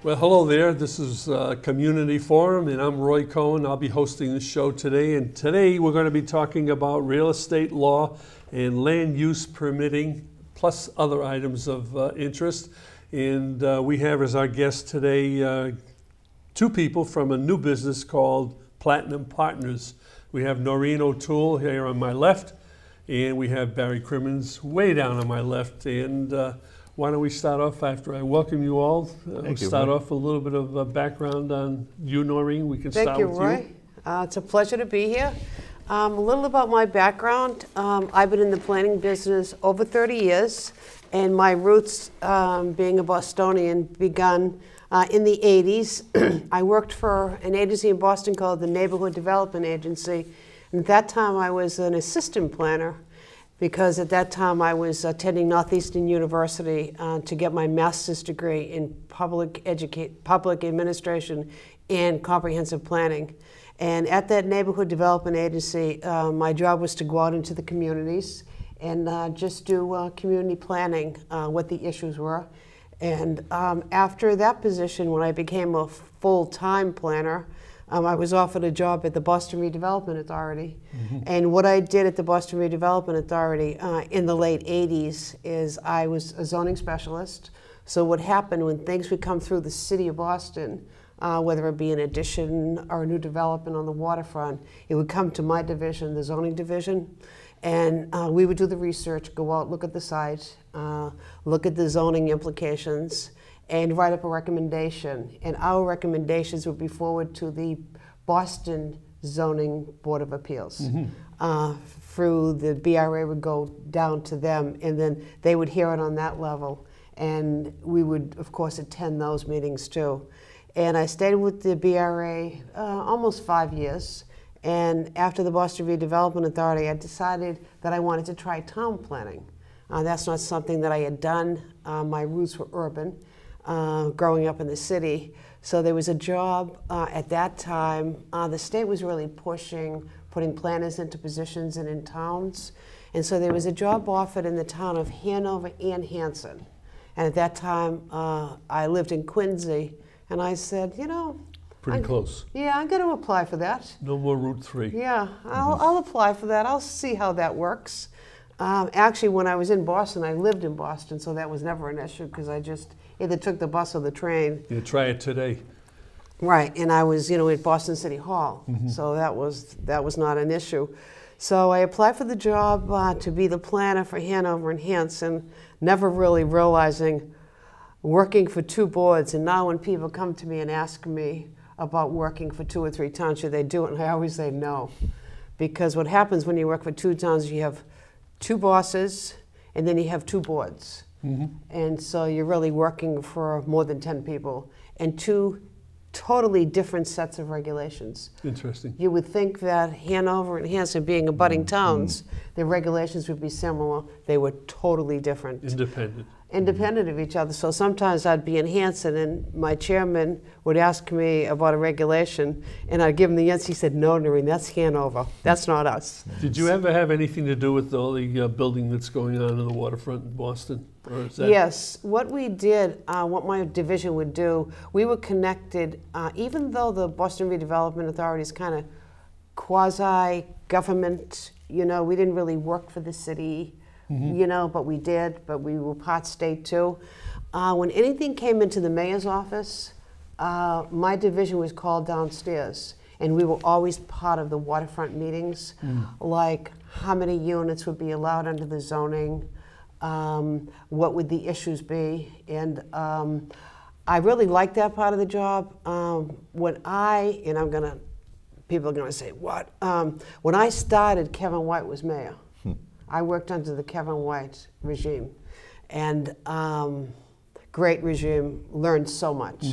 Well, hello there. This is Community Forum, and I'm Roy Cohen. I'll be hosting the show today. And today we're going to be talking about real estate law and land use permitting, plus other items of interest. And we have as our guests today two people from a new business called Platinum Partners. We have Noreen O'Toole here on my left, and we have Barry Crimmins way down on my left. And why don't we start off after I welcome you all? Start off a little bit of background on you, Noreen. We can start with you. Thank you, Roy. It's a pleasure to be here. A little about my background. I've been in the planning business over 30 years, and my roots, being a Bostonian, begun in the 80s. I worked for an agency in Boston called the Neighborhood Development Agency, and at that time I was an assistant planner, because at that time I was attending Northeastern University to get my master's degree in public administration and comprehensive planning. And at that neighborhood development agency, my job was to go out into the communities and just do community planning, what the issues were. And after that position, when I became a full-time planner, I was offered a job at the Boston Redevelopment Authority. Mm-hmm. And what I did at the Boston Redevelopment Authority in the late 80s is I was a zoning specialist. So what happened when things would come through the city of Boston, whether it be an addition or a new development on the waterfront, it would come to my division, the zoning division. And we would do the research, go out, look at the site, look at the zoning implications, and write up a recommendation. And our recommendations would be forwarded to the Boston Zoning Board of Appeals. Mm-hmm. Through the BRA would go down to them, and then they would hear it on that level. And we would, of course, attend those meetings too. And I stayed with the BRA almost 5 years. And after the Boston Redevelopment Authority, I decided that I wanted to try town planning. That's not something that I had done. My roots were urban. Growing up in the city. So there was a job at that time. The state was really putting planners into positions and in towns. And so there was a job offered in the town of Hanover and Hanson. And at that time, I lived in Quincy. And I said, you know, pretty close. Yeah, I'm going to apply for that. No more Route 3. Yeah, I'll apply for that. I'll see how that works. Actually, when I was in Boston, I lived in Boston, so that was never an issue because I just either took the bus or the train. You try it today. Right, and I was, at Boston City Hall, mm-hmm. So that was not an issue. So I applied for the job to be the planner for Hanover and Hanson, never really realizing working for two boards. And now when people come to me and ask me about working for 2 or 3 towns, should they do it? And I always say no, because what happens when you work for 2 towns, you have 2 bosses, and then you have 2 boards. Mm-hmm. And so you're really working for more than 10 people and 2 totally different sets of regulations. Interesting. You would think that Hanover and Hanson, being abutting towns, the regulations would be similar. They were totally different. Independent of each other. So sometimes I'd be in Hanson and my chairman would ask me about a regulation and I'd give him the answer. He said, no, Noreen, that's Hanover. That's not us. Did you ever have anything to do with all the building that's going on in the waterfront in Boston? Or is that... Yes. What we did, what my division would do, we were connected, even though the Boston Redevelopment Authority is kind of quasi-government, we didn't really work for the city. Mm-hmm. But we did, but we were part state too. When anything came into the mayor's office, my division was called downstairs, and we were always part of the waterfront meetings, like how many units would be allowed under the zoning, what would the issues be, and I really liked that part of the job. People are gonna say, what? When I started, Kevin White was mayor. I worked under the Kevin White regime. And great regime, learned so much,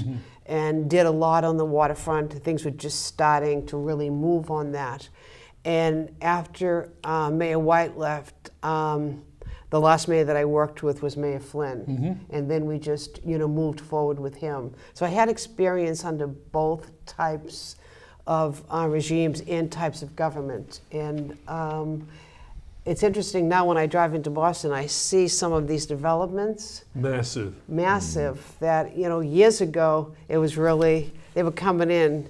and did a lot on the waterfront. Things were just starting to really move on that. And after Mayor White left, the last mayor that I worked with was Mayor Flynn, and then we just, moved forward with him. So I had experience under both types of regimes and types of government. And it's interesting now when I drive into Boston, I see some of these developments. Massive. Massive, that, years ago, it was really, they were coming in.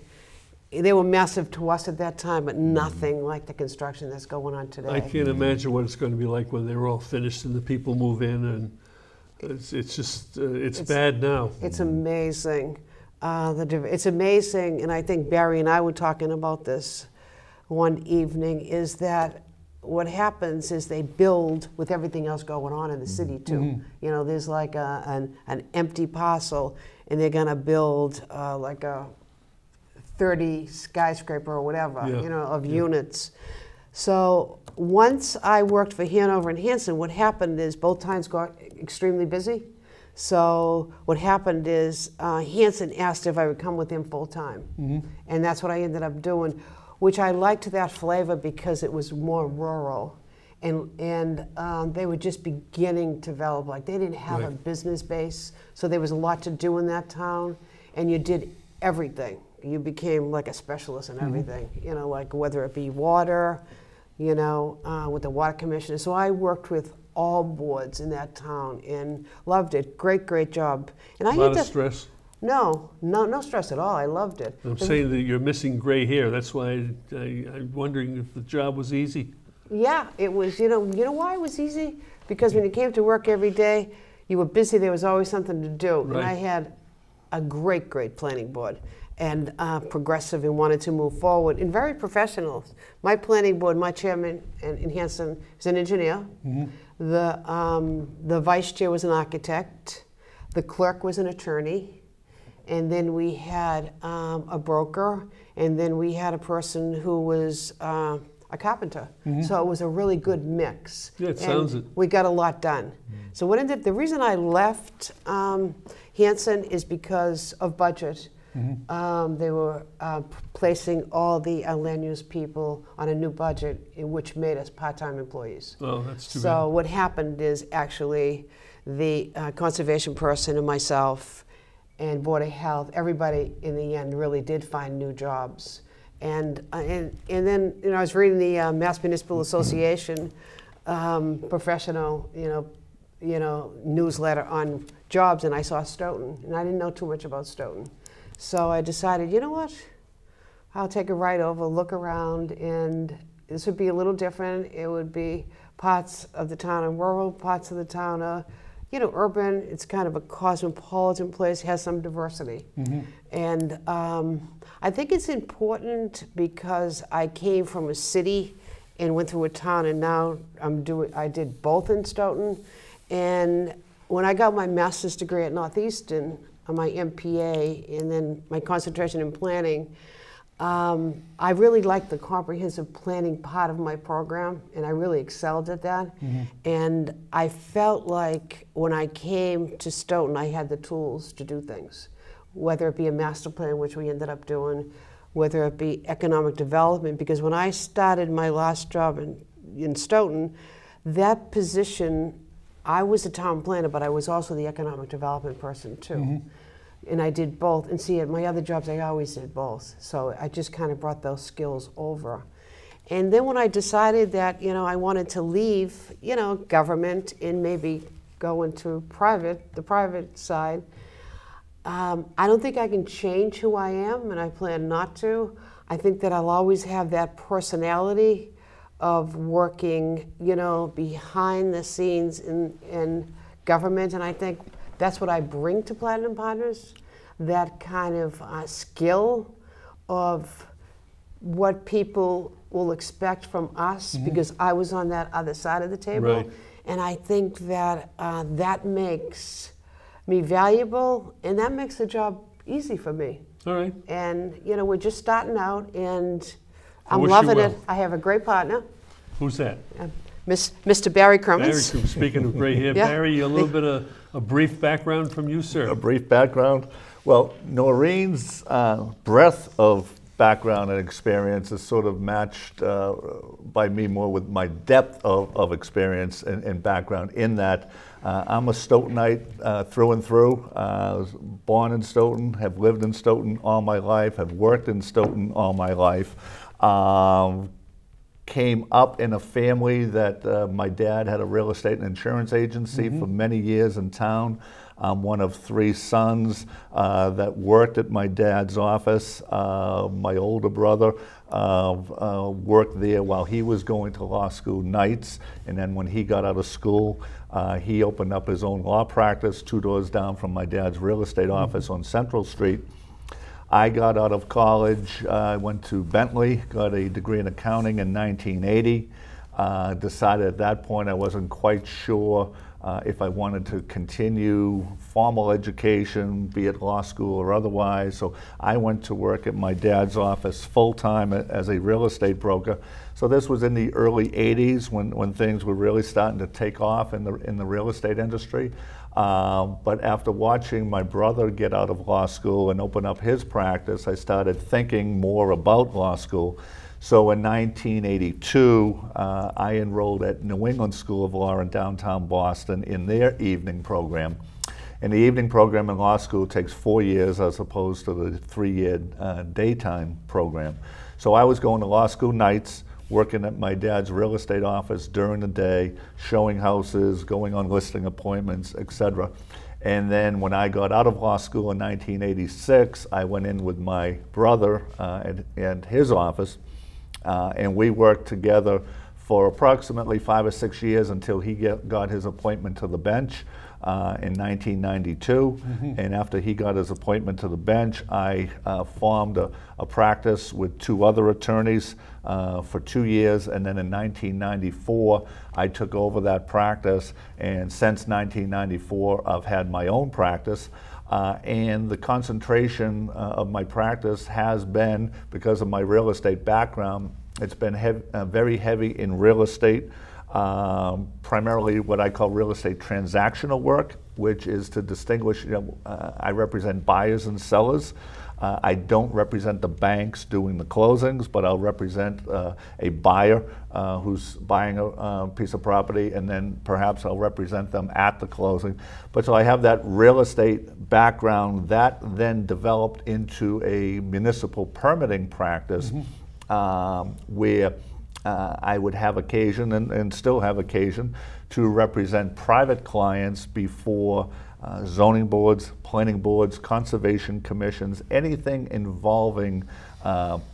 They were massive to us at that time, but nothing like the construction that's going on today. I can't imagine what it's going to be like when they're all finished and the people move in, and it's just, it's bad now. It's amazing. It's amazing, and I think Barry and I were talking about this one evening, is that what happens is they build with everything else going on in the city too. There's like an empty parcel, and they're going to build like a 30 skyscraper or whatever, of units. So once I worked for Hanover and Hanson, what happened is both times got extremely busy. So what happened is Hanson asked if I would come with him full time. And that's what I ended up doing, which I liked that flavor because it was more rural. And they were just beginning to develop. Like, they didn't have a business base, so there was a lot to do in that town, and you did everything. You became like a specialist in everything, like whether it be water, with the water commissioner. So I worked with all boards in that town and loved it. Great job. And A lot of stress? No stress at all. I loved it. I'm saying that you're missing gray hair. That's why I'm wondering if the job was easy. Yeah, it was, you know why it was easy? Because when you came to work every day, you were busy, there was always something to do. Right. And I had a great planning board, and progressive, and wanted to move forward, and very professional. My planning board, my chairman in Hanson is an engineer. The vice chair was an architect. The clerk was an attorney. And then we had a broker, and then we had a person who was a carpenter. So it was a really good mix. Yeah, it sounds it. We got a lot done. So the reason I left Hanson is because of budget. They were placing all the land use people on a new budget, which made us part-time employees. Oh, that's too bad. So what happened is actually the conservation person and myself and Board of Health, everybody in the end really did find new jobs. And then I was reading the Mass Municipal Association professional newsletter on jobs, and I saw Stoughton, and I didn't know too much about Stoughton. So I decided, you know what, I'll take a ride over, look around, and this would be a little different. It would be parts of the town are rural, parts of the town are, urban. It's kind of a cosmopolitan place, has some diversity. And I think it's important because I came from a city and went through a town, and now I did both in Stoughton. And when I got my master's degree at Northeastern, my MPA, and then my concentration in planning, I really liked the comprehensive planning part of my program, and I really excelled at that. And I felt like when I came to Stoughton, I had the tools to do things, whether it be a master plan, which we ended up doing, whether it be economic development, because when I started my last job in Stoughton, that position, I was a town planner, but I was also the economic development person too. And I did both. And see, at my other jobs, I always did both. So I just kind of brought those skills over. And then when I decided that, I wanted to leave, government and maybe go into the private side, I don't think I can change who I am, and I plan not to. I think that I'll always have that personality of working, behind the scenes in government, and I think that's what I bring to Platinum Partners, that kind of skill of what people will expect from us, because I was on that other side of the table. Right. And I think that that makes me valuable, and that makes the job easy for me. All right. And, we're just starting out, and I I'm wish you loving well. it. I have a great partner. Who's that? Mr. Barry Crimmins. Barry, speaking of gray hair, Yeah. Barry, a little bit of a brief background from you, sir. A brief background. Well, Noreen's breadth of background and experience is sort of matched by me more with my depth of experience and background in that I'm a Stoughtonite through and through. I was born in Stoughton, have lived in Stoughton all my life, have worked in Stoughton all my life. Came up in a family that my dad had a real estate and insurance agency for many years in town. I'm one of 3 sons that worked at my dad's office. My older brother worked there while he was going to law school nights, and then when he got out of school, he opened up his own law practice 2 doors down from my dad's real estate office on Central Street. I got out of college, I went to Bentley, got a degree in accounting in 1980. Decided at that point I wasn't quite sure if I wanted to continue formal education, be it law school or otherwise. So I went to work at my dad's office full-time as a real estate broker. So this was in the early 80s when things were really starting to take off in the real estate industry. But after watching my brother get out of law school and open up his practice, I started thinking more about law school. So in 1982, I enrolled at New England School of Law in downtown Boston in their evening program. And the evening program in law school takes 4 years as opposed to the 3-year daytime program. So I was going to law school nights, working at my dad's real estate office during the day, showing houses, going on listing appointments, etc. And then when I got out of law school in 1986, I went in with my brother and his office, and we worked together for approximately 5 or 6 years until he got his appointment to the bench in 1992. And after he got his appointment to the bench, I formed a practice with 2 other attorneys for 2 years, and then in 1994 I took over that practice, and since 1994 I've had my own practice. And the concentration of my practice has been, because of my real estate background, it's been very heavy in real estate, primarily what I call real estate transactional work, which is to distinguish, I represent buyers and sellers. I don't represent the banks doing the closings, but I'll represent a buyer who's buying a piece of property, and then perhaps I'll represent them at the closing. But so I have that real estate background that then developed into a municipal permitting practice where I would have occasion and still have occasion to represent private clients before zoning boards, planning boards, conservation commissions, anything involving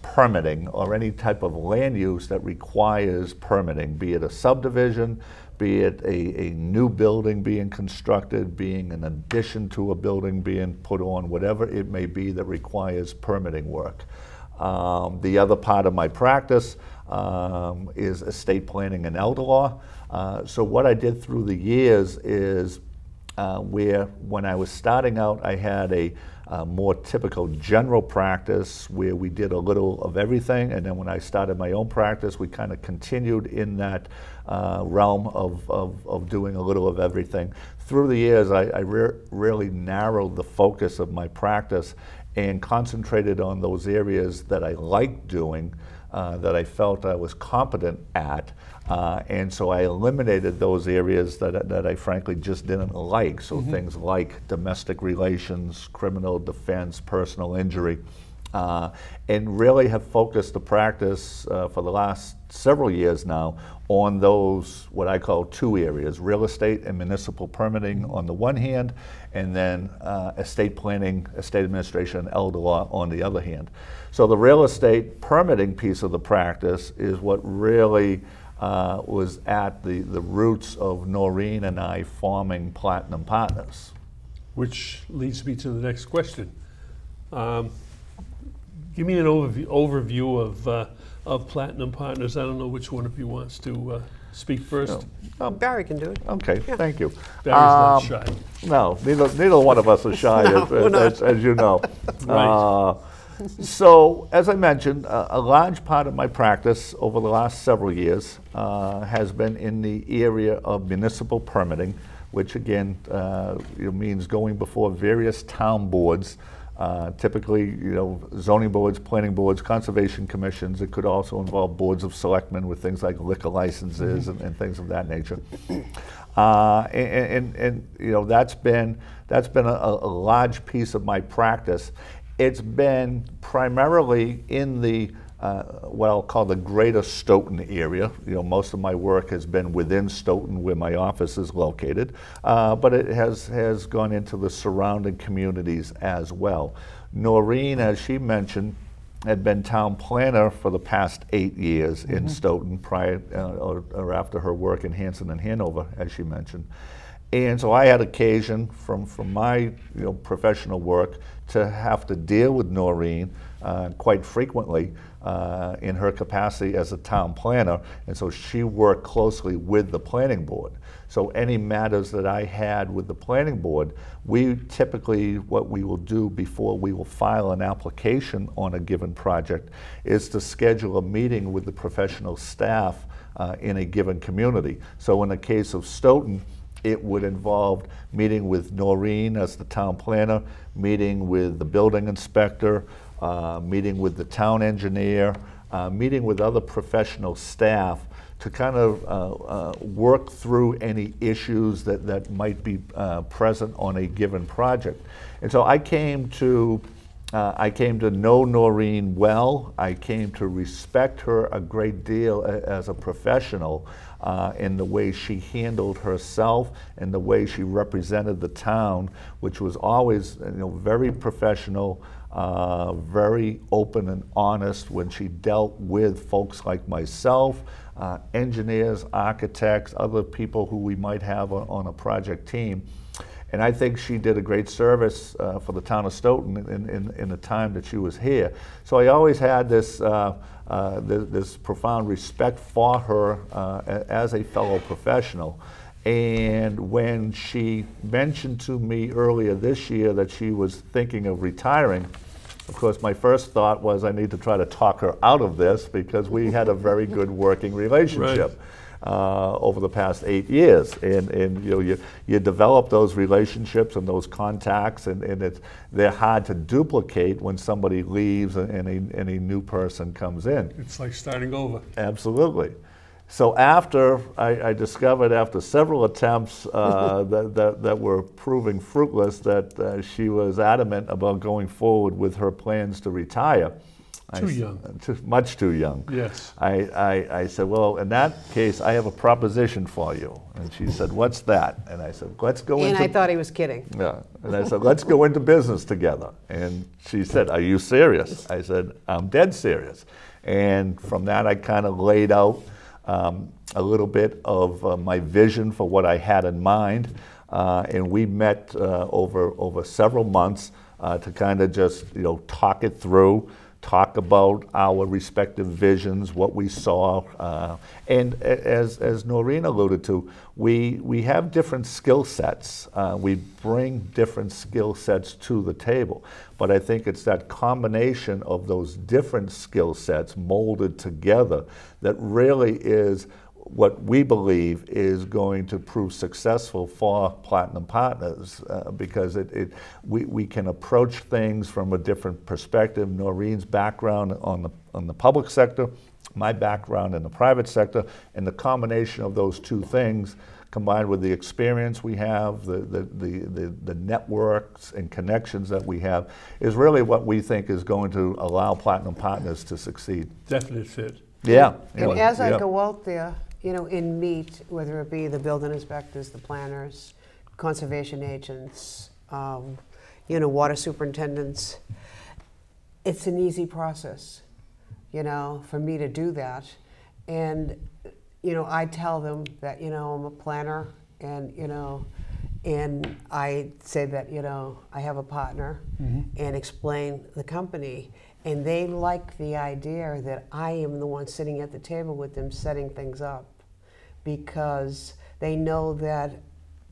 permitting or any type of land use that requires permitting, be it a subdivision, be it a new building being constructed, being an addition to a building being put on, whatever it may be that requires permitting work. The other part of my practice is estate planning and elder law. So what I did through the years is where when I was starting out, I had a more typical general practice where we did a little of everything, and then when I started my own practice, we kind of continued in that realm of doing a little of everything. Through the years, I really narrowed the focus of my practice and concentrated on those areas that I liked doing, that I felt I was competent at, and so I eliminated those areas that I frankly just didn't like. So things like domestic relations, criminal defense, personal injury, and really have focused the practice for the last several years now on those, what I call 2 areas, real estate and municipal permitting on the one hand, and then estate planning, estate administration, elder law on the other hand. So the real estate permitting piece of the practice is what really was at the roots of Noreen and I forming Platinum Partners. Which leads me to the next question. Give me an overview of Platinum Partners. I don't know which one of you wants to speak first. Barry can do it. Okay, thank you. Barry's not shy. No, neither one of us is shy, No, we're not. as you know. Right. So, as I mentioned, a large part of my practice over the last several years has been in the area of municipal permitting, which again means going before various town boards, typically zoning boards, planning boards, conservation commissions. It could also involve boards of selectmen with things like liquor licenses and things of that nature. That's been a large piece of my practice. It's been primarily in the what I'll call the greater Stoughton area. Most of my work has been within Stoughton, where my office is located, but it has gone into the surrounding communities as well. Noreen, as she mentioned, had been town planner for the past 8 years in Stoughton, prior or after her work in Hanson and Hanover, as she mentioned. And so I had occasion from my professional work to have to deal with Noreen quite frequently in her capacity as a town planner, and so she worked closely with the planning board. So any matters that I had with the planning board, we typically, what we will do before we will file an application on a given project is to schedule a meeting with the professional staff in a given community. So in the case of Stoughton, it would involve meeting with Noreen as the town planner, meeting with the building inspector, meeting with the town engineer, meeting with other professional staff to kind of work through any issues that might be present on a given project. And so I came to know Noreen well. I came to respect her a great deal as a professional in the way she handled herself and the way she represented the town, which was always very professional, very open and honest when she dealt with folks like myself, engineers, architects, other people who we might have on a project team. And I think she did a great service for the town of Stoughton in the time that she was here. So I always had this profound respect for her as a fellow professional. And when she mentioned to me earlier this year that she was thinking of retiring, of course, my first thought was I need to try to talk her out of this, because we had a very good working relationship. Right. Over the past 8 years, and you develop those relationships and those contacts, and they're hard to duplicate when somebody leaves and a new person comes in. It's like starting over. Absolutely. So after I discovered, after several attempts that were proving fruitless, that she was adamant about going forward with her plans to retire. Too young. Much too young. Yes. I said, well, in that case, I have a proposition for you. And she said, what's that? And I said, let's go into... And I thought he was kidding. Yeah. And I said, let's go into business together. And she said, are you serious? I said, I'm dead serious. And from that, I kind of laid out a little bit of my vision for what I had in mind. And we met over several months to kind of just, talk it through, talk about our respective visions, what we saw, and as Noreen alluded to, we have different skill sets. We bring different skill sets to the table, but I think it's that combination of those different skill sets molded together that really is what we believe is going to prove successful for Platinum Partners, because we can approach things from a different perspective. Noreen's background on the public sector, my background in the private sector, and the combination of those two things, combined with the experience we have, the networks and connections that we have, is really what we think is going to allow Platinum Partners to succeed. Definite fit. Yeah. And as I go out there, and meet, whether it be the building inspectors, the planners, conservation agents, water superintendents, it's an easy process, for me to do that. And, I tell them that, I'm a planner, and, and I say that, I have a partner, and explain the company. And they like the idea that I am the one sitting at the table with them setting things up, because they know that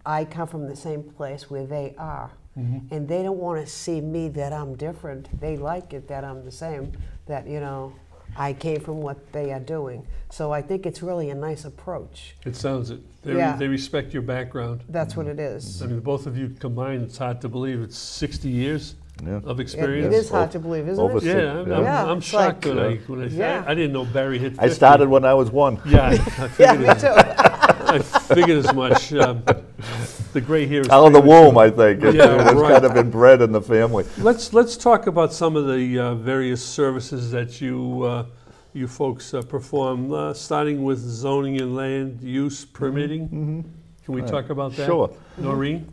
I come from the same place where they are. And they don't want to see me that I'm different. They like it that I'm the same, that, you know, I came from what they are doing. So I think it's really a nice approach. It sounds it. Yeah. They respect your background. That's what it is. I mean, both of you combined, it's hard to believe it's 60 years of experience. It is hard to believe, isn't Over it? Yeah, I'm it's shocked like- when I Yeah. I didn't know Barry hit 50. I started when I was 1. Yeah, I Yeah, figured, me too. I figured as much. The gray hair is Out of the premature. womb, I think. It Yeah, was right. kind of inbred in the family. Let's talk about some of the various services that you folks perform, starting with zoning and land use permitting. Can we talk about that? Sure. Noreen?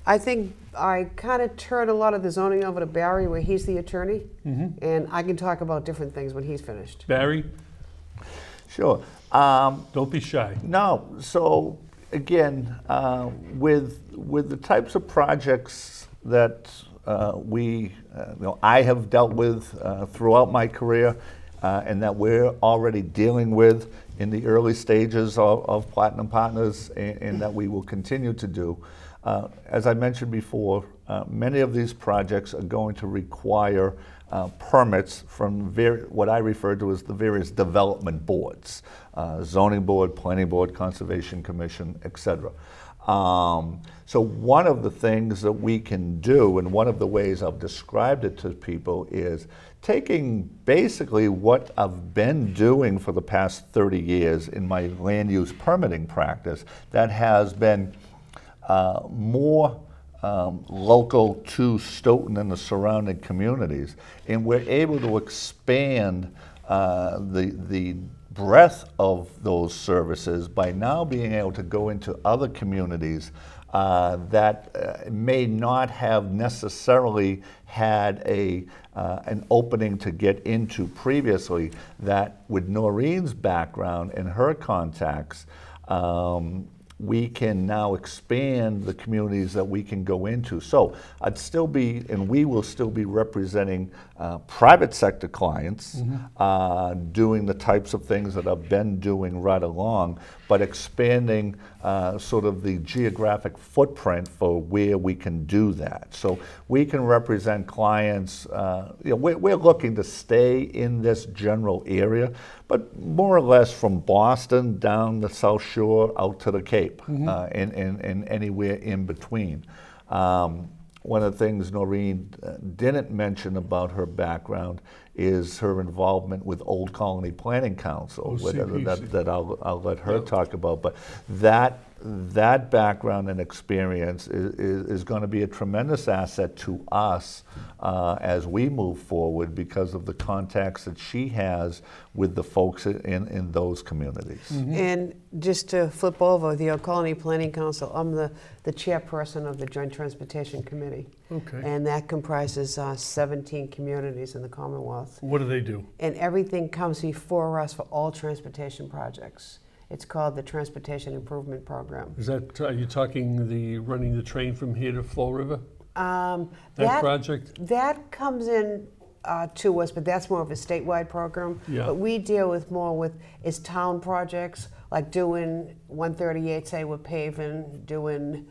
I think I kind of turned a lot of the zoning over to Barry, where he's the attorney, and I can talk about different things when he's finished. Barry? Sure. Don't be shy. No, so again, with the types of projects that I have dealt with throughout my career, and that we're already dealing with in the early stages of Platinum Partners, and that we will continue to do. As I mentioned before, many of these projects are going to require permits from what I refer to as the various development boards, zoning board, planning board, conservation commission, etc. So one of the things that we can do, and one of the ways I've described it to people, is taking basically what I've been doing for the past 30 years in my land use permitting practice that has been more local to Stoughton and the surrounding communities, and we're able to expand the breadth of those services by now being able to go into other communities that may not have necessarily had an opening to get into previously, that with Noreen's background and her contacts, we can now expand the communities that we can go into. So I'd still be, and we will still be representing private sector clients, doing the types of things that I've been doing right along, but expanding sort of the geographic footprint for where we can do that. So we can represent clients, we're looking to stay in this general area, but more or less from Boston down the South Shore out to the Cape, and anywhere in between. One of the things Noreen didn't mention about her background is her involvement with Old Colony Planning Council, that I'll let her talk about. But that background and experience is going to be a tremendous asset to us as we move forward, because of the contacts that she has with the folks in those communities. And just to flip over, the Old Colony Planning Council, I'm the chairperson of the Joint Transportation Committee. Okay. And that comprises 17 communities in the Commonwealth. What do they do? And everything comes before us for all transportation projects. It's called the Transportation Improvement Program. Is that, are you talking running the train from here to Fall River? That project? That comes in to us, but that's more of a statewide program. Yeah. But we deal with is town projects, like doing 138, say we're paving, doing,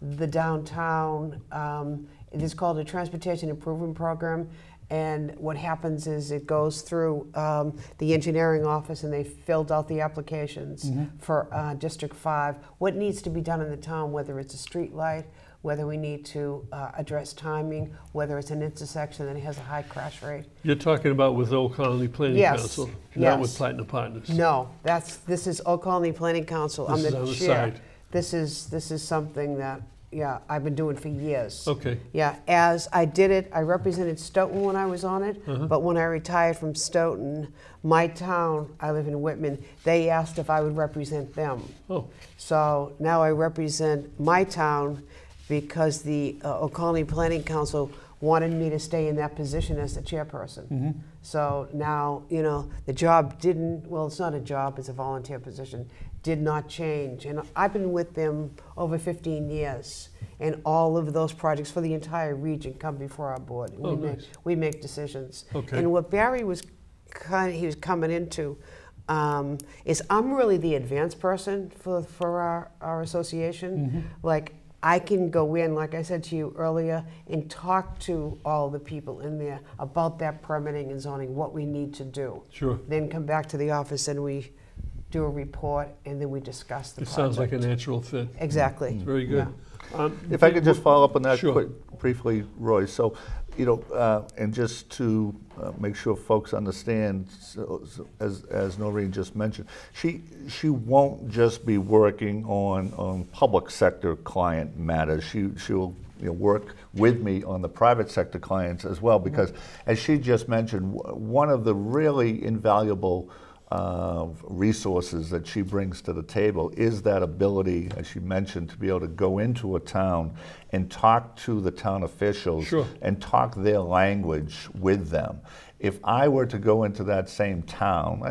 the downtown. It is called a Transportation Improvement Program. And what happens is it goes through the engineering office, and they filled out the applications for District 5. What needs to be done in the town, whether it's a street light, whether we need to address timing, whether it's an intersection that has a high crash rate. You're talking about with Old Colony Planning Council, not with Platinum Partners. No, this is Old Colony Planning Council. This I'm is the on the chair. side. This is something that I've been doing for years. Okay. Yeah, as I did it, I represented Stoughton when I was on it, but when I retired from Stoughton, my town, I live in Whitman, they asked if I would represent them. Oh. So now I represent my town because the Old Colony Planning Council wanted me to stay in that position as the chairperson. So now, the job it's not a job, it's a volunteer position, did not change. And I've been with them over 15 years. And all of those projects for the entire region come before our board. Oh, nice. We make decisions. Okay. And what Barry was he was coming into, is I'm really the advanced person for our association. Like, I can go in, like I said to you earlier, and talk to all the people in there about that permitting and zoning, what we need to do. Sure. Then come back to the office and we do a report, and then we discuss the It project. sounds like a natural fit. Exactly. It's very good. If I could just follow up on that Sure. briefly, Roy. So, and just to make sure folks understand, as Noreen just mentioned, she won't just be working on public sector client matters. She'll work with me on the private sector clients as well, because as she just mentioned, one of the really invaluable resources that she brings to the table is that ability, as she mentioned, to be able to go into a town and talk to the town officials. Sure. And talk their language with them. If I were to go into that same town,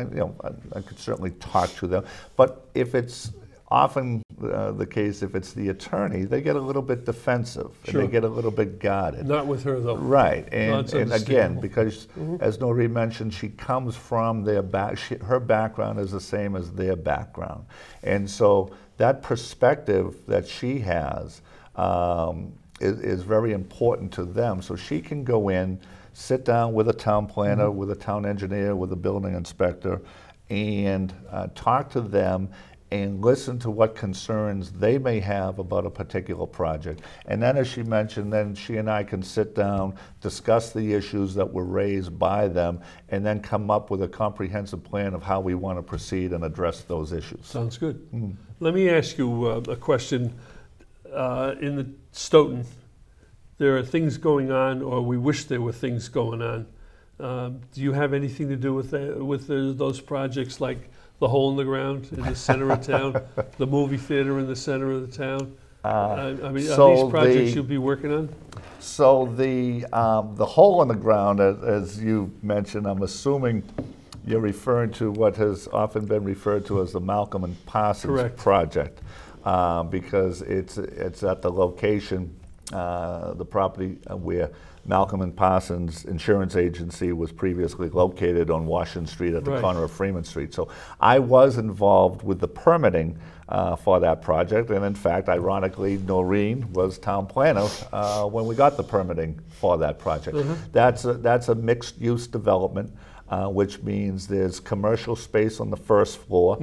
I could certainly talk to them, but if it's often the case, if it's the attorney, they get a little bit defensive. Sure. And they get a little bit guarded. Not with her, though. Right, No, it's and again, understandable. because as Noreen mentioned, she comes from her background is the same as their background. And so that perspective that she has is very important to them. So she can go in, sit down with a town planner, with a town engineer, with a building inspector, and talk to them and listen to what concerns they may have about a particular project. And then, as she mentioned, then she and I can sit down, discuss the issues that were raised by them, and then come up with a comprehensive plan of how we want to proceed and address those issues. Sounds good. Let me ask you a question. In the Stoughton, there are things going on, or we wish there were things going on. Do you have anything to do with those projects, like the hole in the ground in the center of town, the movie theater in the center of the town? I mean, so are these projects you'll be working on? So the hole in the ground, as you mentioned, I'm assuming you're referring to what has often been referred to as the Malcolm and Parsons Correct. project, because it's at the location, the property where Malcolm and Parsons Insurance Agency was previously located on Washington Street at the Right. corner of Freeman Street. So I was involved with the permitting for that project, and in fact, ironically, Noreen was town planner when we got the permitting for that project. That's a mixed-use development, which means there's commercial space on the first floor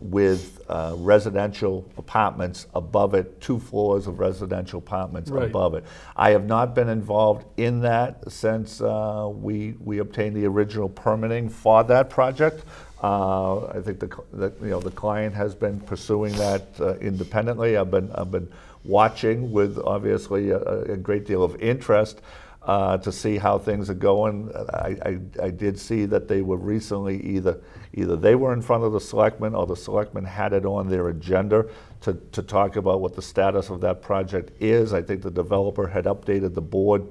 with residential apartments above it, 2 floors of residential apartments Right. above it. I have not been involved in that since we obtained the original permitting for that project. I think the client has been pursuing that independently. I've been watching with obviously a great deal of interest to see how things are going. I did see that they were recently either they were in front of the selectmen, or the selectmen had it on their agenda to talk about what the status of that project is. I think the developer had updated the board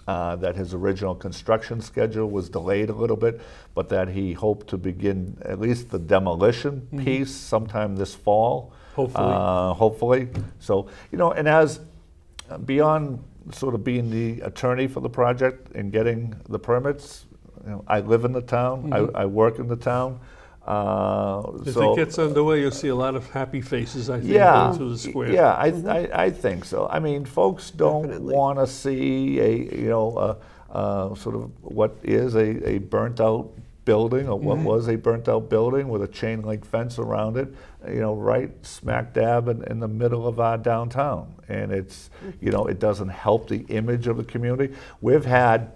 that his original construction schedule was delayed a little bit, but that he hoped to begin at least the demolition piece sometime this fall. Hopefully. Hopefully. So, and as beyond sort of being the attorney for the project and getting the permits, I live in the town, I work in the town. If it gets underway, you'll see a lot of happy faces, I think, Yeah, going through the square. yeah, I think so. I mean, folks don't Definitely. want to see sort of what is a burnt out building, or what was a burnt out building with a chain link fence around it, right smack dab in the middle of our downtown. And it's, it doesn't help the image of the community. We've had,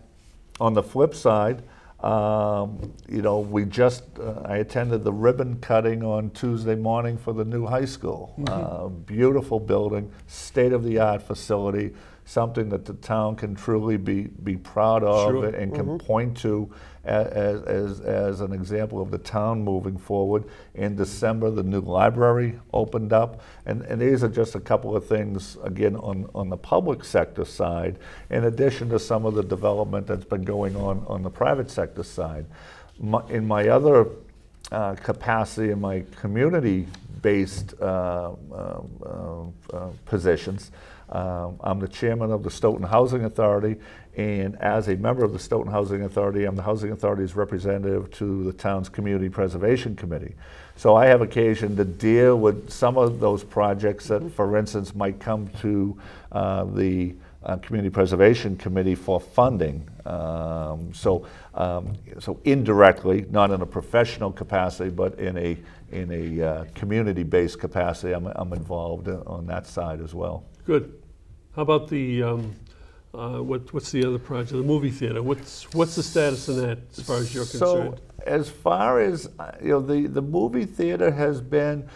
on the flip side, I attended the ribbon cutting on Tuesday morning for the new high school. Beautiful building, state-of-the-art facility, something that the town can truly be proud of. Sure. And can point to as an example of the town moving forward. In December, the new library opened up, and these are just a couple of things, again, on the public sector side, in addition to some of the development that's been going on the private sector side. In my other capacity, in my community-based positions, I'm the chairman of the Stoughton Housing Authority, and as a member of the Stoughton Housing Authority, I'm the Housing Authority's representative to the town's Community Preservation Committee. So I have occasion to deal with some of those projects that, for instance, might come to the Community Preservation Committee for funding. So indirectly, not in a professional capacity, but in a community-based capacity, I'm involved on that side as well. Good. How about the what's the other project? The movie theater. What's the status on that as far as you're concerned? So as far as the movie theater has been,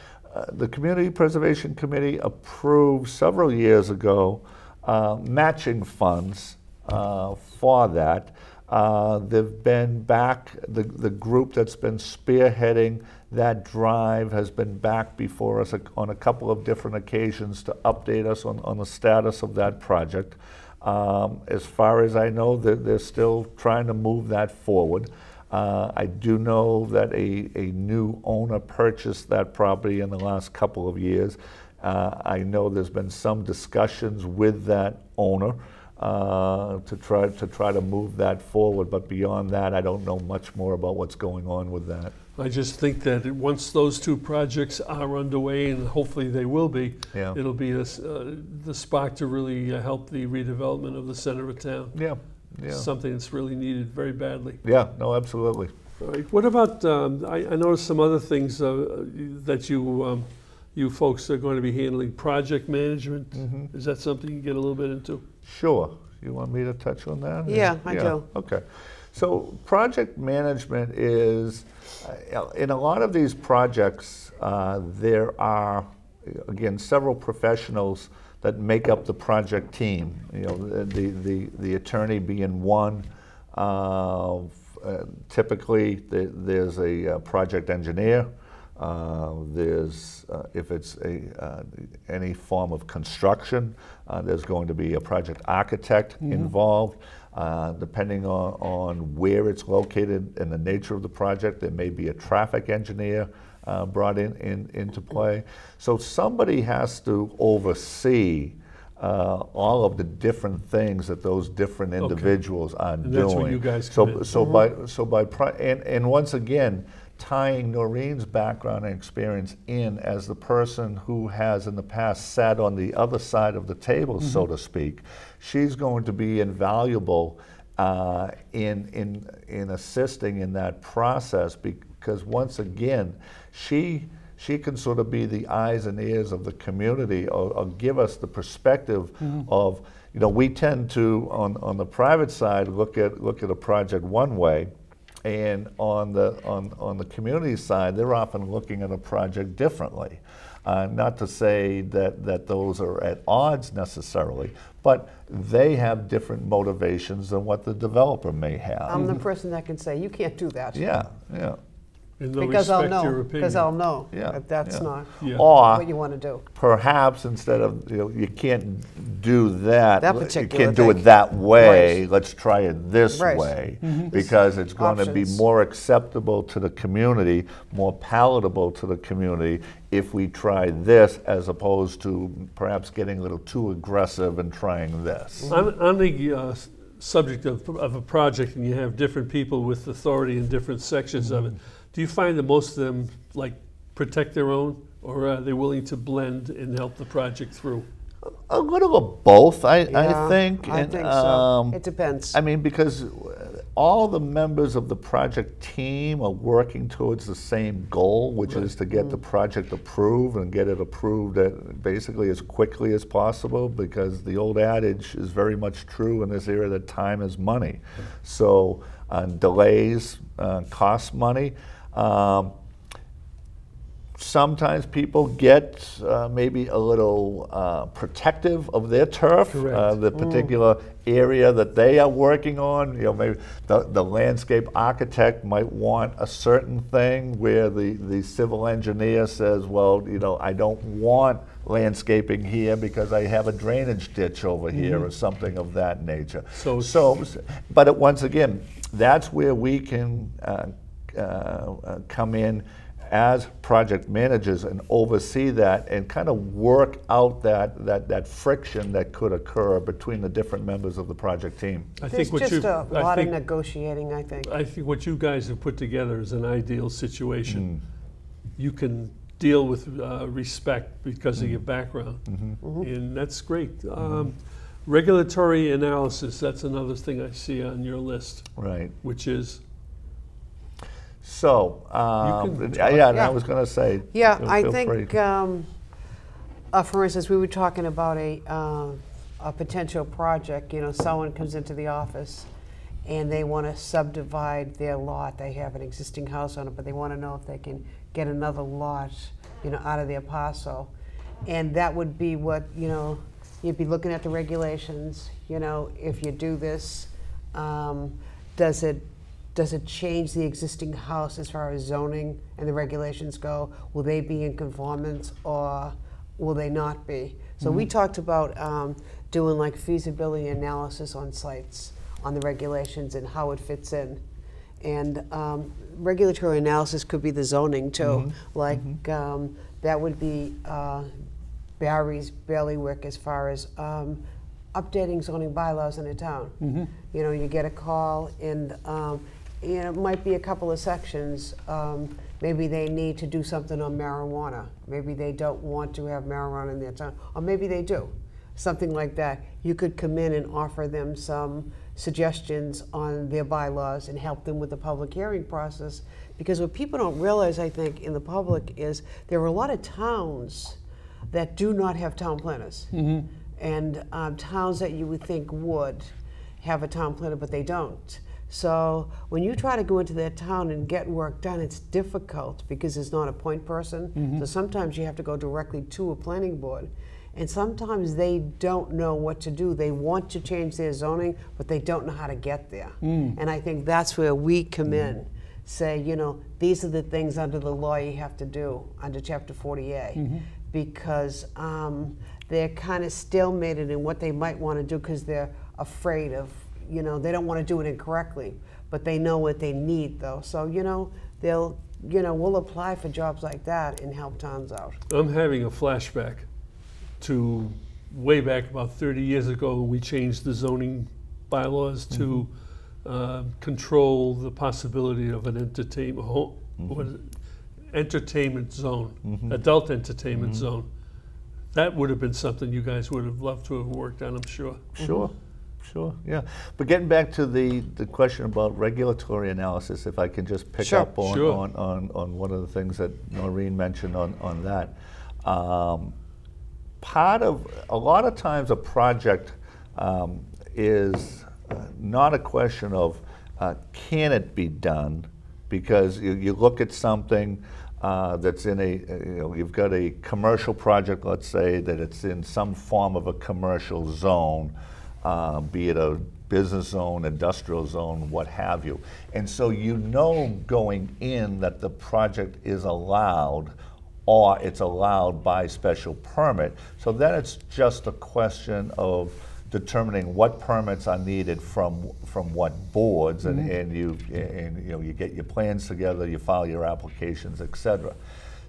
the Community Preservation Committee approved several years ago matching funds for that. They've been back, the group that's been spearheading that drive has been back before us on a couple of different occasions to update us on the status of that project. As far as I know, they're still trying to move that forward. I do know that a new owner purchased that property in the last couple of years. I know there's been some discussions with that owner to try to move that forward, but beyond that, I don't know much more about what's going on with that. I just think that once those two projects are underway, and hopefully they will be, Yeah. it'll be the spark to really help the redevelopment of the center of town. Yeah, yeah. Something that's really needed very badly. Yeah, no, absolutely. All right. What about, I noticed some other things that you folks are going to be handling. Project management. Mm-hmm. Is that something you get a little bit into? Sure. You want me to touch on that? Yeah, I do. Okay. So project management is, in a lot of these projects, there are, again, several professionals that make up the project team. The attorney being one. Typically, there's a project engineer. There's, if it's any form of construction, there's going to be a project architect involved. Depending on where it's located and the nature of the project, there may be a traffic engineer brought into play. So somebody has to oversee all of the different things that those different individuals are And doing. that's where you guys come in. And once again, tying Noreen's background and experience in as the person who has in the past sat on the other side of the table, so to speak, she's going to be invaluable in assisting in that process, because once again, she can sort of be the eyes and ears of the community, or give us the perspective of, we tend to, on the private side, look at a project one way. And on the community side, they're often looking at a project differently. Not to say that those are at odds necessarily, but they have different motivations than what the developer may have. I'm the person that can say, you can't do that. Yeah, yeah. And they'll Because I'll respect your know, opinion. because I'll know Yeah, if that's yeah. not Yeah. Or what you want to do. perhaps instead of, you can't do that, That you particular can't do it thing. that way, Right. let's try it this Right. way, because it's going to be Options. more acceptable to the community, more palatable to the community if we try this, as opposed to perhaps getting a little too aggressive and trying this. On the subject of a project, and you have different people with authority in different sections of it, do you find that most of them protect their own, or are they willing to blend and help the project through? A little of both, I Yeah, think. I And, think so. It depends. I mean, because all the members of the project team are working towards the same goal, which is to get the project approved and get it approved basically as quickly as possible, because the old adage is very much true in this era that time is money. So delays cost money. Sometimes people get maybe a little protective of their turf, Correct. the particular area that they are working on. Maybe the landscape architect might want a certain thing, where the civil engineer says, well, I don't want landscaping here because I have a drainage ditch over here, or something of that nature. But once again, that's where we can come in as project managers and oversee that and kind of work out that friction that could occur between the different members of the project team. There's just a lot of negotiating, I think. I think what you guys have put together is an ideal situation. You can deal with respect because of your background, and that's great. Regulatory analysis, that's another thing I see on your list. Right. Which is? So, I was going to say. Yeah, I think, for instance, we were talking about a potential project. You know, someone comes into the office and they want to subdivide their lot. They have an existing house on it, but they want to know if they can get another lot, you know, out of their parcel. And that would be what, you know, you'd be looking at the regulations. You know, if you do this, does it change the existing house as far as zoning and the regulations go? Will they be in conformance or will they not be? So we talked about doing like feasibility analysis on sites, on the regulations and how it fits in. And regulatory analysis could be the zoning too. That would be Barry's bailiwick as far as updating zoning bylaws in a town. You know, you get a call and you know, it might be a couple of sections. Maybe they need to do something on marijuana. Maybe they don't want to have marijuana in their town, or maybe they do. Something like that. You could come in and offer them some suggestions on their bylaws and help them with the public hearing process. Because what people don't realize, I think, in the public is there are a lot of towns that do not have town planners. And towns that you would think would have a town planner, but they don't. So when you try to go into that town and get work done, it's difficult because there's not a point person. So sometimes you have to go directly to a planning board. And sometimes they don't know what to do. They want to change their zoning, but they don't know how to get there. And I think that's where we come in. Say, you know, these are the things under the law you have to do under Chapter 40A. Because they're kind of stalemated in what they might want to do because they're afraid of, you know, they don't want to do it incorrectly, but they know what they need though. So, you know, they'll, you know, we'll apply for jobs like that and help towns out. I'm having a flashback to way back about 30 years ago when we changed the zoning bylaws to control the possibility of an entertainment zone, adult entertainment zone. That would have been something you guys would have loved to have worked on, I'm sure. Sure, yeah. But getting back to the question about regulatory analysis, if I can just pick up on one of the things that Noreen mentioned on that. Part of, a lot of times a project is not a question of can it be done, because you look at something that's in a, you know, you've got a commercial project, let's say, that it's in some form of a commercial zone, be it a business zone, industrial zone, what have you. And so you know going in that the project is allowed, or it's allowed by special permit. So then it's just a question of determining what permits are needed from what boards, and you know, you get your plans together, you file your applications, etc.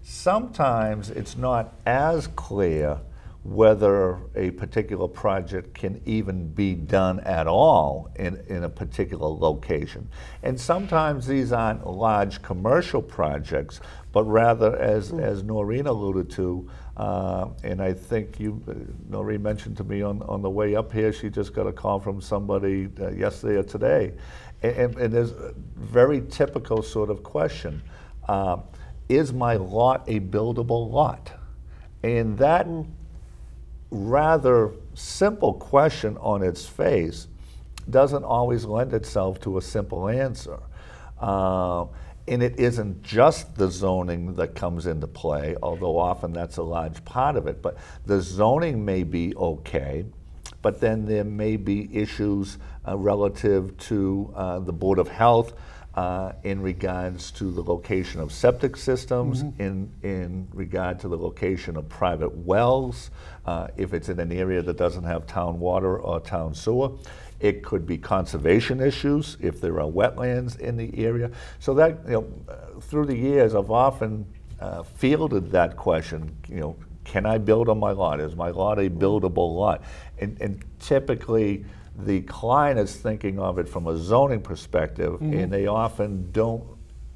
Sometimes it's not as clear whether a particular project can even be done at all in a particular location. And sometimes these aren't large commercial projects, but rather, as Noreen alluded to, and I think Noreen mentioned to me on the way up here, she just got a call from somebody yesterday or today. And there's a very typical sort of question. Is my lot a buildable lot? And that rather simple question on its face doesn't always lend itself to a simple answer. And it isn't just the zoning that comes into play, although often that's a large part of it. But the zoning may be okay, but then there may be issues relative to the Board of Health, in regards to the location of septic systems, in regard to the location of private wells, if it's in an area that doesn't have town water or town sewer. It could be conservation issues if there are wetlands in the area. So that, through the years, I've often fielded that question, can I build on my lot? Is my lot a buildable lot? And typically, the client is thinking of it from a zoning perspective, and they often don't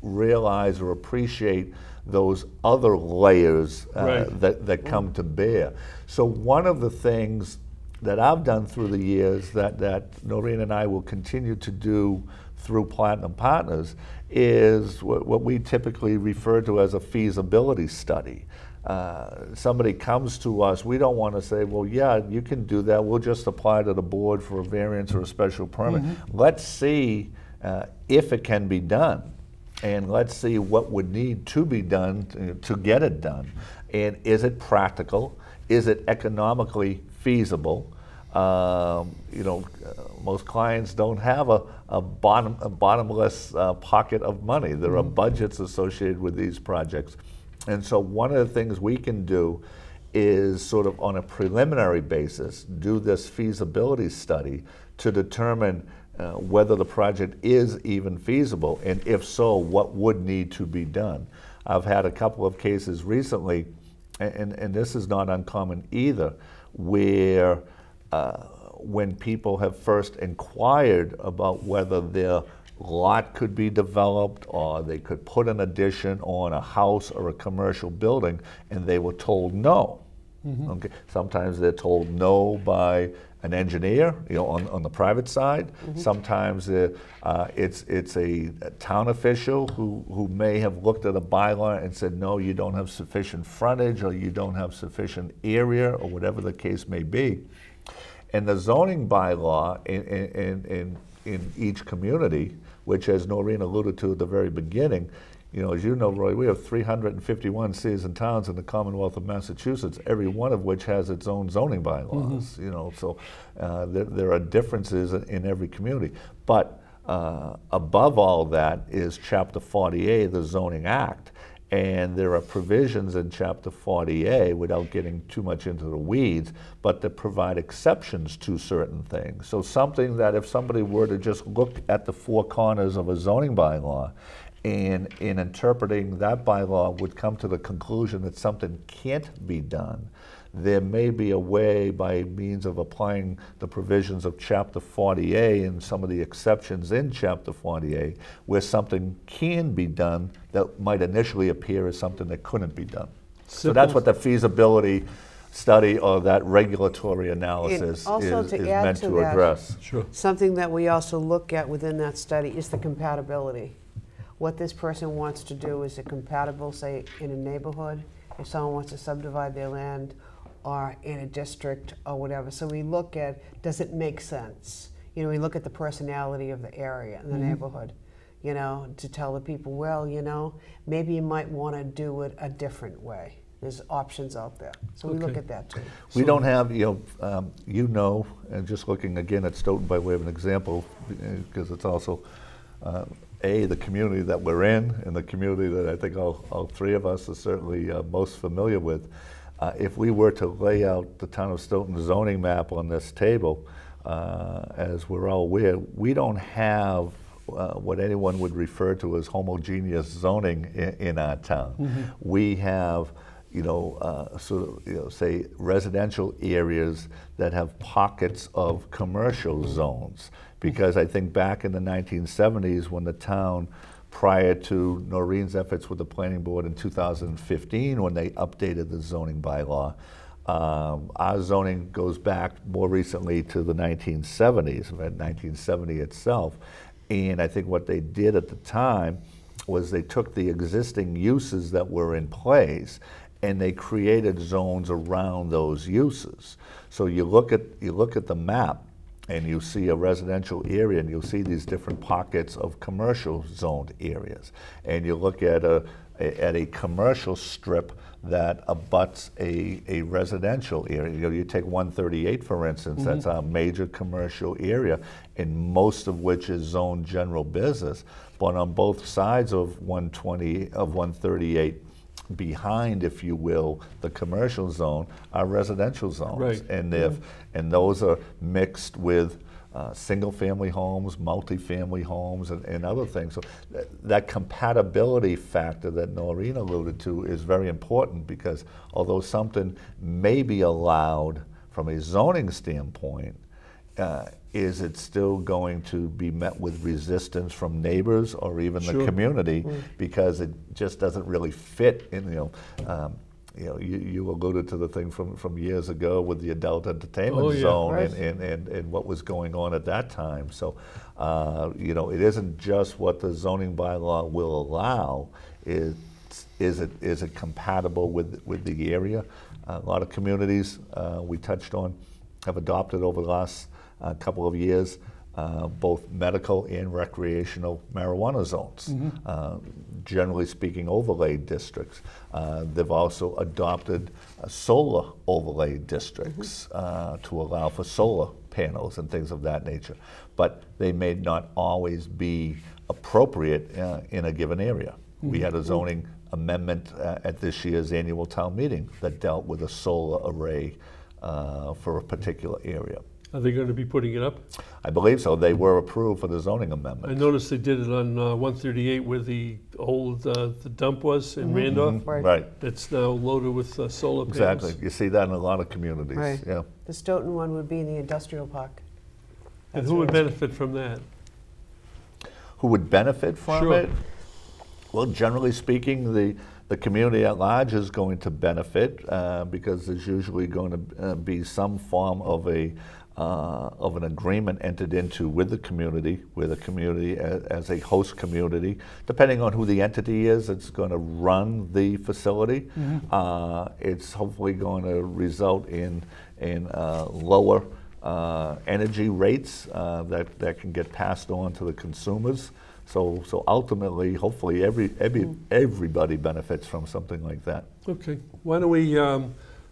realize or appreciate those other layers that come to bear. So one of the things that I've done through the years that Noreen and I will continue to do through Platinum Partners is what we typically refer to as a feasibility study. Somebody comes to us, we don't want to say, well, yeah, you can do that. We'll just apply to the board for a variance or a special permit. Let's see if it can be done. And let's see what would need to be done to get it done. And is it practical? Is it economically feasible? Most clients don't have a bottomless pocket of money. There are budgets associated with these projects. And so one of the things we can do is sort of on a preliminary basis, do this feasibility study to determine whether the project is even feasible, and if so, what would need to be done. I've had a couple of cases recently, and this is not uncommon either, where when people have first inquired about whether their lot could be developed or they could put an addition on a house or a commercial building, and they were told no. Okay. Sometimes they're told no by an engineer, on the private side. Sometimes it's a town official who may have looked at a bylaw and said, no, you don't have sufficient frontage, or you don't have sufficient area, or whatever the case may be. And the zoning bylaw in each community, which, as Noreen alluded to at the very beginning, as you know, Roy, we have 351 cities and towns in the Commonwealth of Massachusetts, every one of which has its own zoning bylaws. So there are differences in every community. But above all that is Chapter 40A, the Zoning Act. And there are provisions in Chapter 40A, without getting too much into the weeds, but that provide exceptions to certain things. So something that if somebody were to just look at the four corners of a zoning bylaw, and in interpreting that bylaw would come to the conclusion that something can't be done, there may be a way, by means of applying the provisions of Chapter 40A and some of the exceptions in Chapter 40A, where something can be done that might initially appear as something that couldn't be done. So that's what the feasibility study or that regulatory analysis is meant to address. Sure. Something that we also look at within that study is the compatibility. What this person wants to do, is it compatible, say, in a neighborhood, if someone wants to subdivide their land, or in a district or whatever. So we look at, does it make sense? We look at the personality of the area and the neighborhood, to tell the people, well, maybe you might want to do it a different way. There's options out there. So we look at that too. We don't have, and just looking again at Stoughton by way of an example, because it's also the community that we're in, and the community that I think all three of us are certainly most familiar with. If we were to lay out the town of Stoughton zoning map on this table, as we're all aware, we don't have what anyone would refer to as homogeneous zoning in our town. We have, say residential areas that have pockets of commercial zones. Because I think back in the 1970s, when the town, prior to Noreen's efforts with the planning board in 2015, when they updated the zoning bylaw, our zoning goes back more recently to the 1970s, 1970 itself. And I think what they did at the time was they took the existing uses that were in place and they created zones around those uses. So you look at the map, and you see a residential area, and you'll see these different pockets of commercial zoned areas. And you look at at a commercial strip that abuts a residential area. You know, you take 138, for instance, that's a major commercial area, and most of which is zoned general business. But on both sides of 138, behind, if you will, the commercial zone are residential zones. Right. And those are mixed with single-family homes, multi-family homes, and other things. So that compatibility factor that Noreen alluded to is very important, because although something may be allowed from a zoning standpoint, is it still going to be met with resistance from neighbors or even the community, because it just doesn't really fit in, you alluded to the thing from years ago with the adult entertainment zone and what was going on at that time. So, it isn't just what the zoning bylaw will allow. Is it compatible with the area? A lot of communities we touched on have adopted over the last couple of years both medical and recreational marijuana zones, generally speaking overlay districts. They've also adopted solar overlay districts to allow for solar panels and things of that nature. But they may not always be appropriate in a given area. We had a zoning amendment at this year's annual town meeting that dealt with a solar array for a particular area. Are they going to be putting it up? I believe so. They were approved for the zoning amendment. I noticed they did it on 138 where the old the dump was in Randolph. Right. It's now loaded with solar panels. Exactly. You see that in a lot of communities. Right. Yeah. The Stoughton one would be in the industrial park. And who would benefit from that? Who would benefit from it? Well, generally speaking, the community at large is going to benefit because there's usually going to be some form of an agreement entered into with the community, as a host community. Depending on who the entity is, it's going to run the facility. It's hopefully going to result in lower energy rates that can get passed on to the consumers. So ultimately, hopefully, everybody benefits from something like that. Okay. Why don't we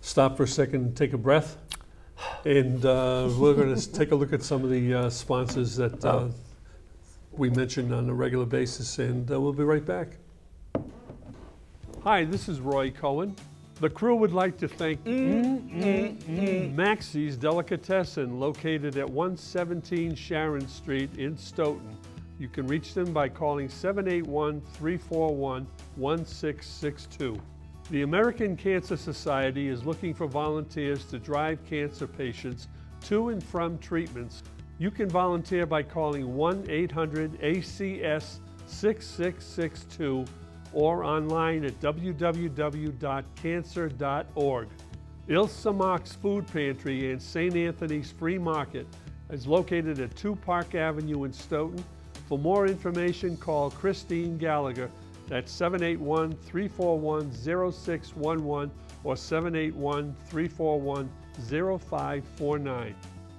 stop for a second and take a breath? And we're going to take a look at some of the sponsors that we mentioned on a regular basis, and we'll be right back. Hi, this is Roy Cohen. The crew would like to thank Maxie's Delicatessen, located at 117 Sharon Street in Stoughton. You can reach them by calling 781-341-1662. The American Cancer Society is looking for volunteers to drive cancer patients to and from treatments. You can volunteer by calling 1-800-ACS-6662 or online at www.cancer.org. Ilsa Mark's Food Pantry and St. Anthony's Free Market is located at 2 Park Avenue in Stoughton. For more information, call Christine Gallagher at 781-341-0611 or 781-341-0549.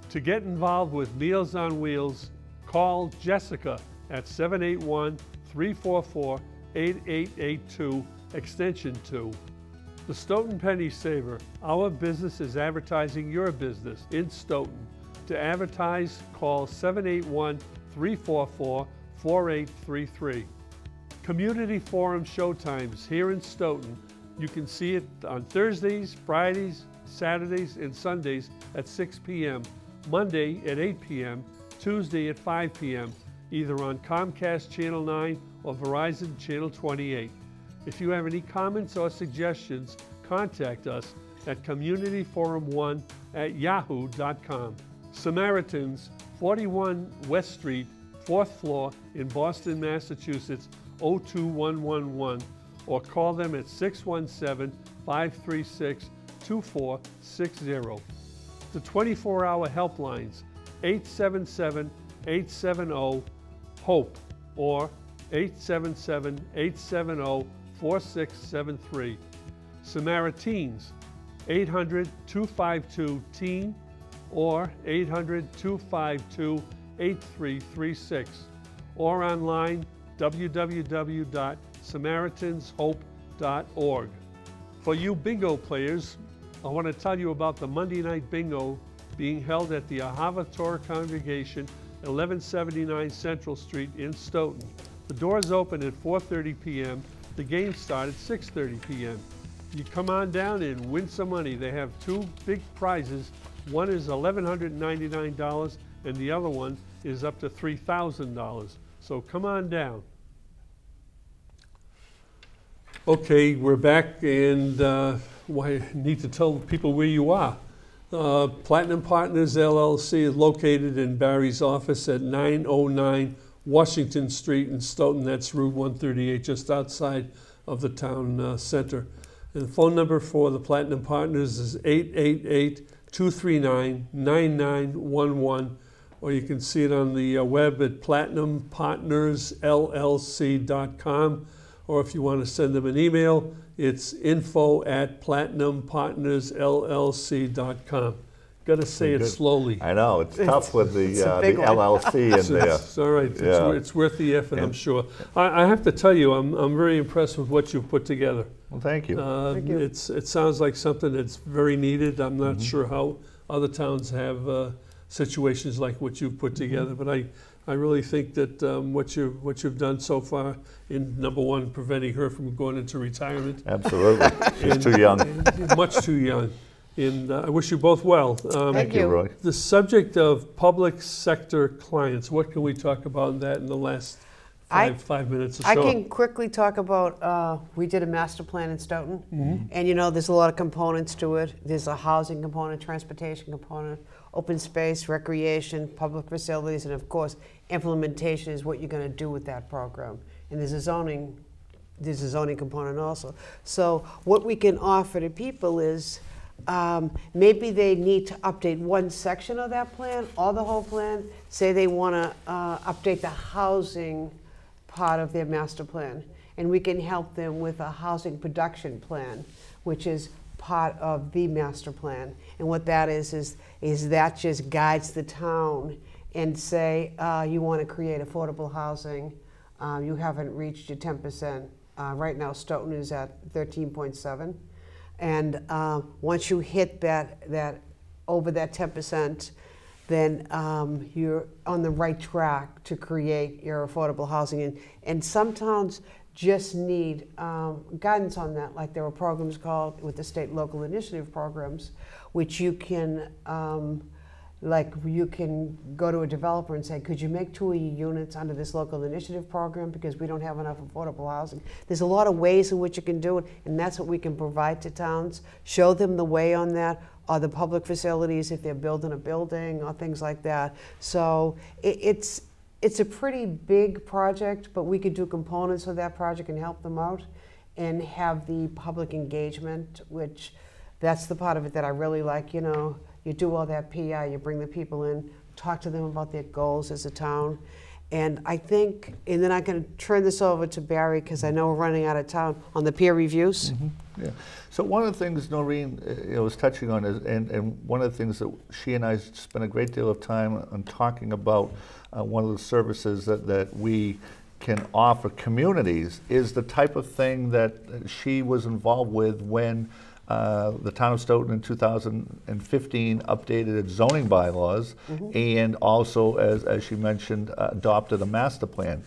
To get involved with Meals on Wheels, call Jessica at 781-344-8882, extension 2. The Stoughton Penny Saver. Our business is advertising your business in Stoughton. To advertise, call 781-344-4833. Community Forum showtimes here in Stoughton. You can see it on Thursdays, Fridays, Saturdays, and Sundays at 6 p.m., Monday at 8 p.m., Tuesday at 5 p.m., either on Comcast Channel 9 or Verizon Channel 28. If you have any comments or suggestions, contact us at communityforum1@yahoo.com. Samaritans, 41 West Street, 4th floor in Boston, Massachusetts, 02111, or call them at 617-536-2460. The 24-hour helplines, 877-870-HOPE or 877-870-4673. Samaritans, 800-252-TEEN or 800-252-8336, or online www.samaritans.org. SamaritansHope.org. For you bingo players, I want to tell you about the Monday night bingo being held at the Ahava Torah Congregation, 1179 Central Street in Stoughton. The doors open at 4:30 p.m. The games start at 6:30 p.m. You come on down and win some money. They have two big prizes. One is $1,199 and the other one is up to $3,000. So come on down. Okay, we're back, and I need to tell people where you are. Platinum Partners LLC is located in Barry's office at 909 Washington Street in Stoughton. That's Route 138, just outside of the town center. And the phone number for the Platinum Partners is 888-239-9911, or you can see it on the web at platinumpartnersllc.com, or if you want to send them an email, it's info@platinumpartnersllc.com. Got to say it slowly. I know, it's tough with the big one. LLC in there. It's all right. Yeah. It's worth the effort, I'm sure. I have to tell you, I'm very impressed with what you've put together. Well, thank you. Thank you. It sounds like something that's very needed. I'm not sure how other towns have situations like what you've put together, but I really think that what you've done so far in, number one, preventing her from going into retirement. Absolutely. She's too young. Much too young. And I wish you both well. Thank you, Roy. The subject of public sector clients, what can we talk about that in the last five minutes or so? I can quickly talk about, we did a master plan in Stoughton, and you know, there's a lot of components to it. There's a housing component, transportation component, open space, recreation, public facilities, and of course, implementation is what you're going to do with that program. And there's a zoning component also. So what we can offer to people is, maybe they need to update one section of that plan or the whole plan. Say they want to update the housing part of their master plan, and we can help them with a housing production plan, which is part of the master plan. And what that is that just guides the town and say, you want to create affordable housing, you haven't reached your 10%. Right now Stoughton is at 13.7. And once you hit that over that 10%, then you're on the right track to create your affordable housing. And some towns just need guidance on that. Like there are programs called with the state local initiative programs, which you can, like you can go to a developer and say, could you make 2 of your units under this local initiative program because we don't have enough affordable housing. There's a lot of ways in which you can do it, and that's what we can provide to towns. Show them the way on that, or the public facilities if they're building a building or things like that. So it's a pretty big project, but we could do components of that project and help them out and have the public engagement, which that's the part of it that I really like. You know, you do all that PR, you bring the people in, talk to them about their goals as a town. And I think, and then I can turn this over to Barry because I know we're running out of time on the peer reviews. Yeah. So one of the things Noreen was touching on is, and one of the things that she and I spent a great deal of time on talking about, one of the services that we can offer communities is the type of thing that she was involved with when the town of Stoughton in 2015 updated its zoning bylaws and also, as she mentioned, adopted a master plan.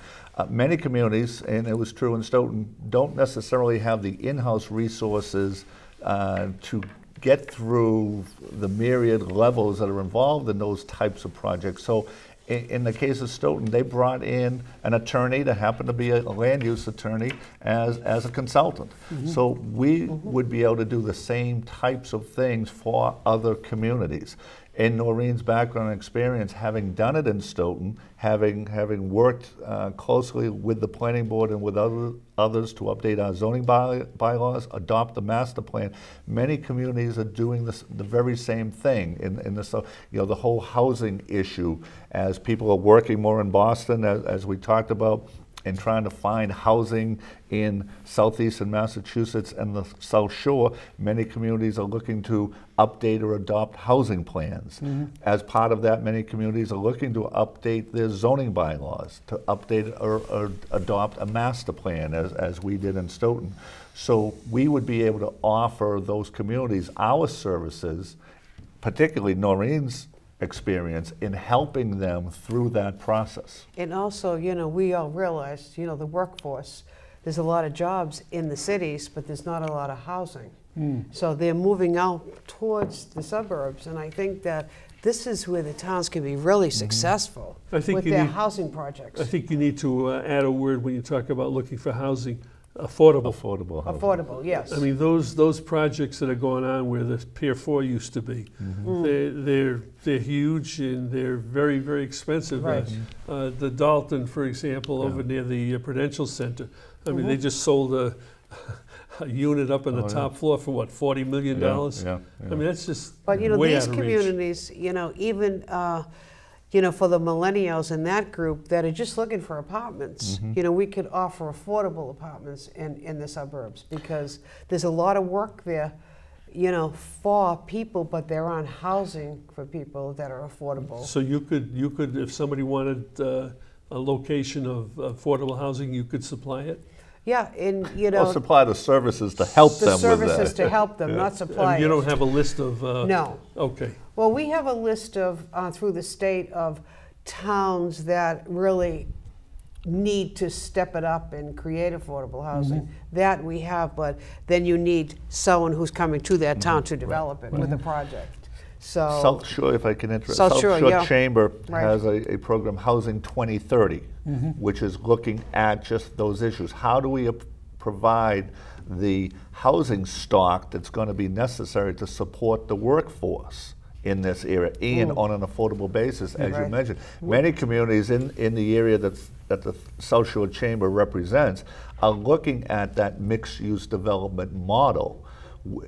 Many communities, and it was true in Stoughton, don't necessarily have the in-house resources to get through the myriad levels that are involved in those types of projects. So in the case of Stoughton, they brought in an attorney that happened to be a land use attorney as a consultant. So we would be able to do the same types of things for other communities. In Noreen's background and experience, having done it in Stoughton, having worked closely with the planning board and with others to update our zoning bylaws, adopt the master plan, many communities are doing the very same thing in this, the whole housing issue. As people are working more in Boston, as we talked about, in trying to find housing in southeastern Massachusetts and the South Shore. Many communities are looking to update or adopt housing plans. As part of that, many communities are looking to update their zoning bylaws, to update or adopt a master plan, as we did in Stoughton. So we would be able to offer those communities our services, particularly Noreen's experience in helping them through that process. And also, you know, we all realize, you know, the workforce, there's a lot of jobs in the cities, but there's not a lot of housing. So they're moving out towards the suburbs, and I think that this is where the towns can be really successful with their housing projects. I think you need to add a word when you talk about looking for housing. Affordable. Affordable housing. Affordable, yes. I mean, those projects that are going on where the Pier 4 used to be, they're huge and they're very, very expensive. Right. The Dalton, for example, over near the Prudential Center, I mean, they just sold a unit up on the top floor for what, $40 million? Yeah. I mean, that's just But you know, way these out of reach. communities, you know, even you know, for the millennials in that group that are just looking for apartments, you know, we could offer affordable apartments in the suburbs, because there's a lot of work there, you know, for people, but there aren't housing for people that are affordable. So you could, if somebody wanted a location of affordable housing, you could supply it? Yeah, and you know, Or supply the services to help them with that. the services to help them, not supply You it. don't have a list of... No. Okay. Well, we have a list of, through the state, of towns that really need to step it up and create affordable housing. That we have, but then you need someone who's coming to that town to develop it with a project. So, South Shore, if I can interrupt, South Shore, yeah. Chamber Right. has a program, Housing 2030, which is looking at just those issues. How do we provide the housing stock that's going to be necessary to support the workforce in this area and on an affordable basis, as you Right. mentioned? Many communities in the area that the South Shore Chamber represents are looking at that mixed-use development model,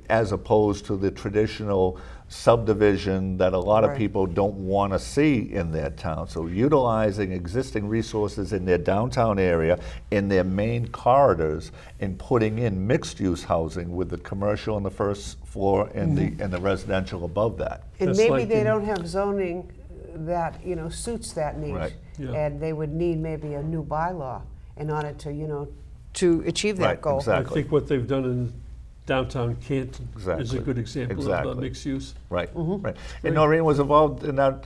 as opposed to the traditional subdivision that a lot of Right. people don't want to see in their town. So utilizing existing resources in their downtown area, in their main corridors, and putting in mixed-use housing with the commercial on the first floor and the residential above that. and That's maybe like they in- don't have zoning that, you know, suits that need. Right. Yeah. And they would need maybe a new bylaw in order to, you know, to achieve that Right, goal. exactly. I think what they've done in downtown Canton is a Exactly. good example of Exactly. mixed use. Right, right. And Noreen was involved in that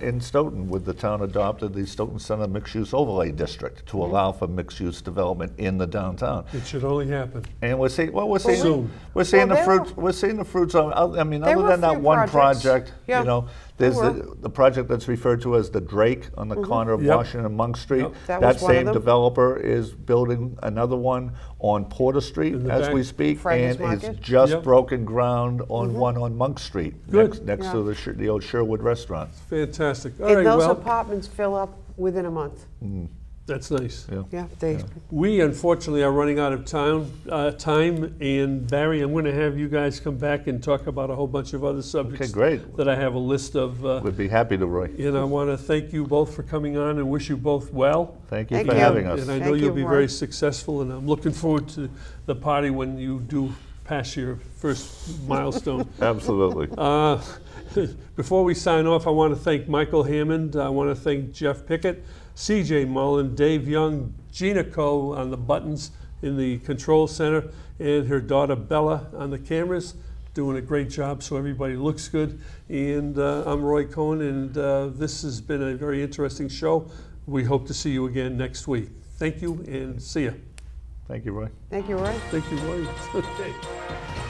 in Stoughton, with the town adopted the Stoughton Center Mixed-Use Overlay District to allow for mixed-use development in the downtown. It should only happen. And we're seeing, well, Soon. we're seeing Well, the there fruits. We're seeing the fruits of. I mean, There other were than a that few one projects. project, Yeah. you know, There there's were. the project that's referred to as the Drake on the corner of Yep. Washington and Monk Street. Yep. That was one of same them. developer is building another one on Porter Street In the as back. we speak, Farmers and Market. it's just Yep. broken ground on one on Monk Street, Good. next to the old Sherwood restaurant. Fantastic. All And right, those well, apartments fill up within a month. that's nice. Yeah. Yeah, they, We unfortunately are running out of time, and Barry, I'm going to have you guys come back and talk about a whole bunch of other subjects Okay, great. that I have a list of. We'd be happy to, Roy. And I want to thank you both for coming on and wish you both well. Thank you Thank for you. having us. And I know Thank you'll you, be Roy. very successful, and I'm looking forward to the party when you do pass your first milestone. Absolutely. Before we sign off, I want to thank Michael Hammond. I want to thank Jeff Pickett, CJ Mullen, Dave Young, Gina Coe on the buttons in the control center, and her daughter Bella on the cameras, doing a great job so everybody looks good. And I'm Roy Cohen, and this has been a very interesting show. We hope to see you again next week. Thank you, and see ya. Thank you, Roy. thank you, Roy. Thank you, Roy. Okay.